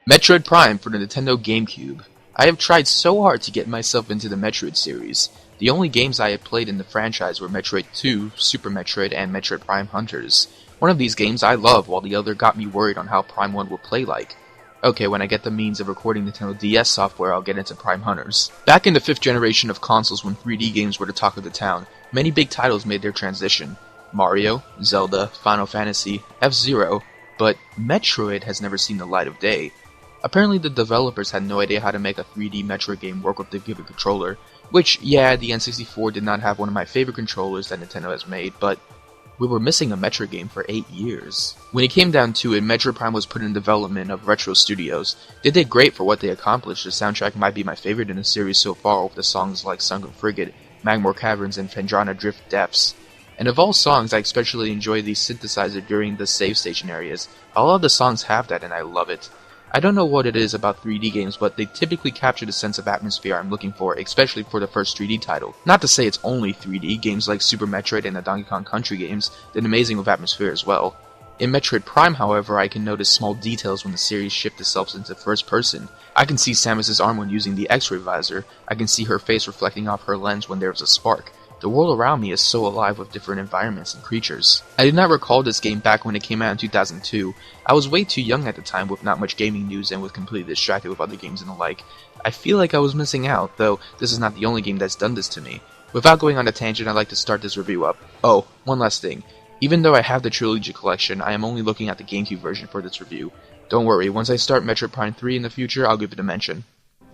Metroid Prime for the Nintendo GameCube. I have tried so hard to get myself into the Metroid series. The only games I have played in the franchise were Metroid 2, Super Metroid, and Metroid Prime Hunters. One of these games I love, while the other got me worried on how Prime 1 will play like. Okay, when I get the means of recording Nintendo DS software, I'll get into Prime Hunters. Back in the 5th generation of consoles when 3D games were the talk of the town, many big titles made their transition. Mario, Zelda, Final Fantasy, F-Zero, but Metroid has never seen the light of day. Apparently the developers had no idea how to make a 3D Metroid game work with the given controller, which, yeah, the N64 did not have one of my favorite controllers that Nintendo has made, but we were missing a Metroid game for 8 years. When it came down to it, Metroid Prime was put in development of Retro Studios. They did great for what they accomplished. The soundtrack might be my favorite in the series so far, with the songs like Sunken Frigate, Magmore Caverns, and Phendrana Drift Depths. And of all songs, I especially enjoy the synthesizer during the save station areas. A lot of the songs have that and I love it. I don't know what it is about 3D games, but they typically capture the sense of atmosphere I'm looking for, especially for the first 3D title. Not to say it's only 3D, games like Super Metroid and the Donkey Kong Country games did amazing with atmosphere as well. In Metroid Prime, however, I can notice small details when the series shifts itself into first person. I can see Samus's arm when using the X-ray visor. I can see her face reflecting off her lens when there is a spark. The world around me is so alive with different environments and creatures. I did not recall this game back when it came out in 2002. I was way too young at the time with not much gaming news and was completely distracted with other games and the like. I feel like I was missing out, though this is not the only game that's done this to me. Without going on a tangent, I'd like to start this review up. Oh, one last thing. Even though I have the Trilogy collection, I am only looking at the GameCube version for this review. Don't worry, once I start Metroid Prime 3 in the future, I'll give it a mention.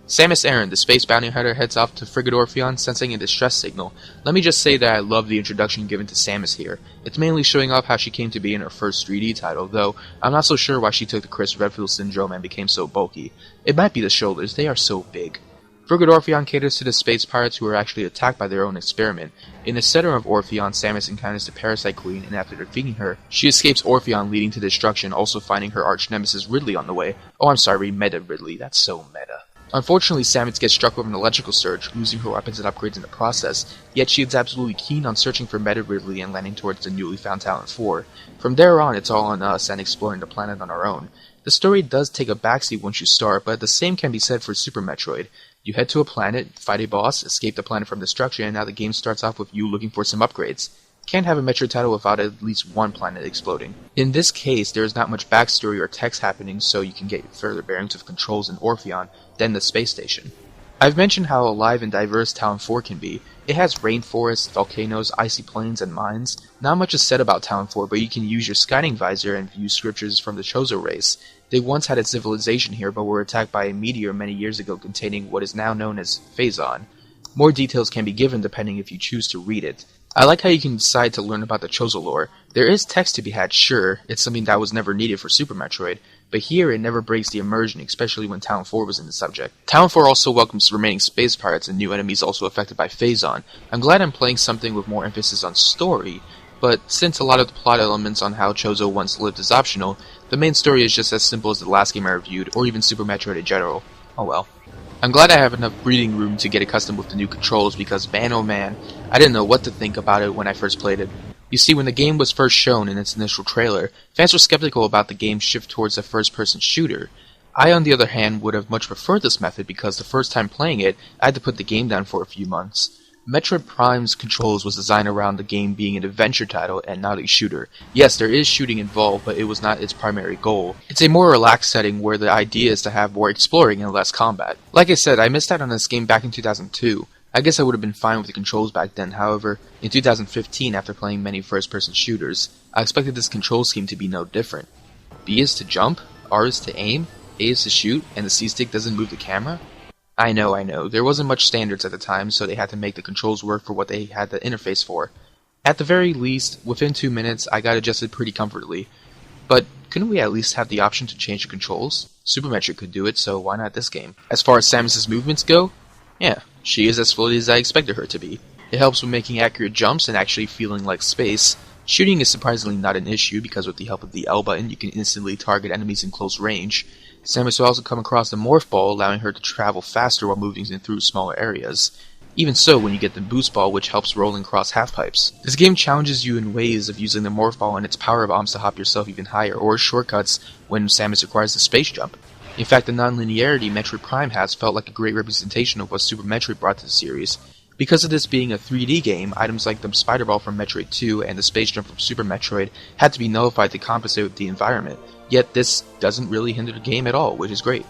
Samus Aran, the space bounty hunter, heads off to Frigate Orpheon, sensing a distress signal. Let me just say that I love the introduction given to Samus here. It's mainly showing off how she came to be in her first 3D title, though I'm not so sure why she took the Chris Redfield syndrome and became so bulky. It might be the shoulders, they are so big. Frigate Orpheon caters to the space pirates who are actually attacked by their own experiment. In the center of Orpheon, Samus encounters the Parasite Queen, and after defeating her, she escapes Orpheon, leading to destruction, also finding her arch-nemesis Ridley on the way. Oh, I'm sorry, Meta Ridley, that's so meta. Unfortunately, Samus gets struck with an electrical surge, losing her weapons and upgrades in the process, yet she is absolutely keen on searching for Meta Ridley and landing towards the newly found Talent 4. From there on, it's all on us and exploring the planet on our own. The story does take a backseat once you start, but the same can be said for Super Metroid. You head to a planet, fight a boss, escape the planet from destruction, and now the game starts off with you looking for some upgrades. Can't have a Metroid title without at least one planet exploding. In this case, there is not much backstory or text happening, so you can get further bearings of controls in Orpheon than the space station. I've mentioned how alive and diverse Talon 4 can be. It has rainforests, volcanoes, icy plains, and mines. Not much is said about Talon 4, but you can use your scanning visor and view scriptures from the Chozo race. They once had a civilization here, but were attacked by a meteor many years ago containing what is now known as Phazon. More details can be given depending if you choose to read it. I like how you can decide to learn about the Chozo lore. There is text to be had, sure, it's something that was never needed for Super Metroid, but here it never breaks the immersion, especially when Talon 4 was in the subject. Talon 4 also welcomes remaining space pirates and new enemies also affected by Phazon. I'm glad I'm playing something with more emphasis on story, but since a lot of the plot elements on how Chozo once lived is optional, the main story is just as simple as the last game I reviewed, or even Super Metroid in general. Oh well. I'm glad I have enough breathing room to get accustomed with the new controls because man oh man, I didn't know what to think about it when I first played it. You see, when the game was first shown in its initial trailer, fans were skeptical about the game's shift towards a first-person shooter. I, on the other hand, would have much preferred this method because the first time playing it, I had to put the game down for a few months. Metroid Prime's controls was designed around the game being an adventure title and not a shooter. Yes, there is shooting involved, but it was not its primary goal. It's a more relaxed setting where the idea is to have more exploring and less combat. Like I said, I missed out on this game back in 2002. I guess I would have been fine with the controls back then, however, in 2015 after playing many first-person shooters, I expected this control scheme to be no different. B is to jump, R is to aim, A is to shoot, and the C-stick doesn't move the camera? I know, there wasn't much standards at the time, so they had to make the controls work for what they had the interface for. At the very least, within 2 minutes, I got adjusted pretty comfortably. But couldn't we at least have the option to change the controls? Super Metroid could do it, so why not this game? As far as Samus's movements go, yeah, she is as floaty as I expected her to be. It helps with making accurate jumps and actually feeling like space. Shooting is surprisingly not an issue because with the help of the L button, you can instantly target enemies in close range. Samus will also come across the Morph Ball, allowing her to travel faster while moving through smaller areas. Even so, when you get the Boost Ball, which helps rolling across half-pipes. This game challenges you in ways of using the Morph Ball and its power bombs to hop yourself even higher, or shortcuts when Samus requires the space jump. In fact, the non-linearity Metroid Prime has felt like a great representation of what Super Metroid brought to the series. Because of this being a 3D game, items like the Spider Ball from Metroid 2 and the Space Jump from Super Metroid had to be nullified to compensate with the environment, yet this doesn't really hinder the game at all, which is great.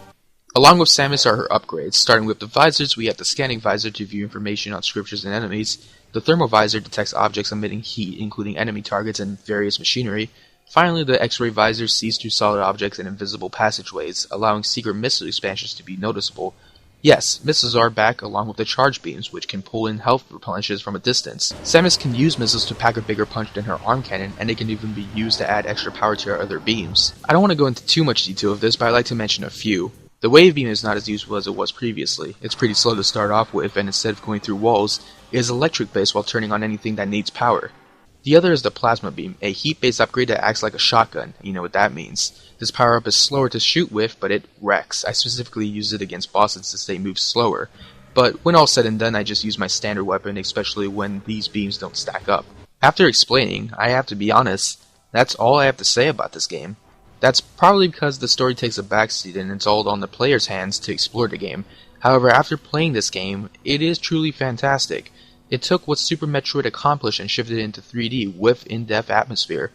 Along with Samus are her upgrades. Starting with the visors, we have the scanning visor to view information on scriptures and enemies. The thermal visor detects objects emitting heat, including enemy targets and various machinery. Finally, the X-ray visor sees through solid objects and invisible passageways, allowing secret missile expansions to be noticeable. Yes, missiles are back along with the charge beams, which can pull in health replenishes from a distance. Samus can use missiles to pack a bigger punch than her arm cannon, and they can even be used to add extra power to her other beams. I don't want to go into too much detail of this, but I'd like to mention a few. The wave beam is not as useful as it was previously. It's pretty slow to start off with, and instead of going through walls, it is electric based while turning on anything that needs power. The other is the plasma beam, a heat-based upgrade that acts like a shotgun. You know what that means. This power-up is slower to shoot with, but it wrecks. I specifically use it against bosses since they move slower. But when all said and done, I just use my standard weapon, especially when these beams don't stack up. After explaining, I have to be honest, that's all I have to say about this game. That's probably because the story takes a backseat and it's all on the player's hands to explore the game. However, after playing this game, it is truly fantastic. It took what Super Metroid accomplished and shifted it into 3D with in-depth atmosphere.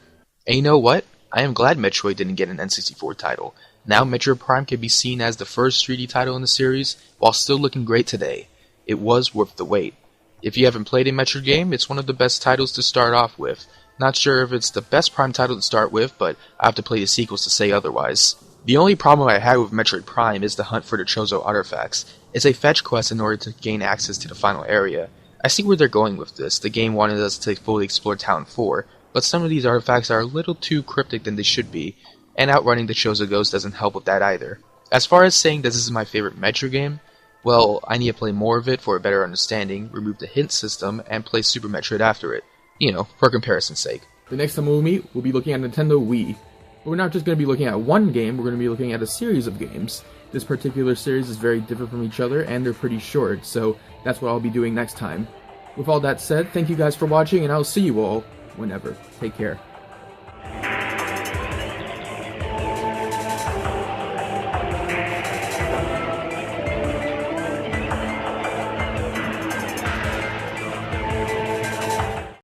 And you know what? I am glad Metroid didn't get an N64 title. Now Metroid Prime can be seen as the first 3D title in the series, while still looking great today. It was worth the wait. If you haven't played a Metroid game, it's one of the best titles to start off with. Not sure if it's the best Prime title to start with, but I have to play the sequels to say otherwise. The only problem I had with Metroid Prime is the hunt for the Chozo artifacts. It's a fetch quest in order to gain access to the final area. I see where they're going with this. The game wanted us to fully explore Town 4, but some of these artifacts are a little too cryptic than they should be, and outrunning the Chozo Ghost doesn't help with that either. As far as saying this is my favorite Metroid game, well, I need to play more of it for a better understanding, remove the hint system, and play Super Metroid after it. You know, for comparison's sake. The next time we'll meet, we'll be looking at Nintendo Wii. But we're not just going to be looking at one game, we're going to be looking at a series of games. This particular series is very different from each other, and they're pretty short, so that's what I'll be doing next time. With all that said, thank you guys for watching, and I'll see you all whenever. Take care.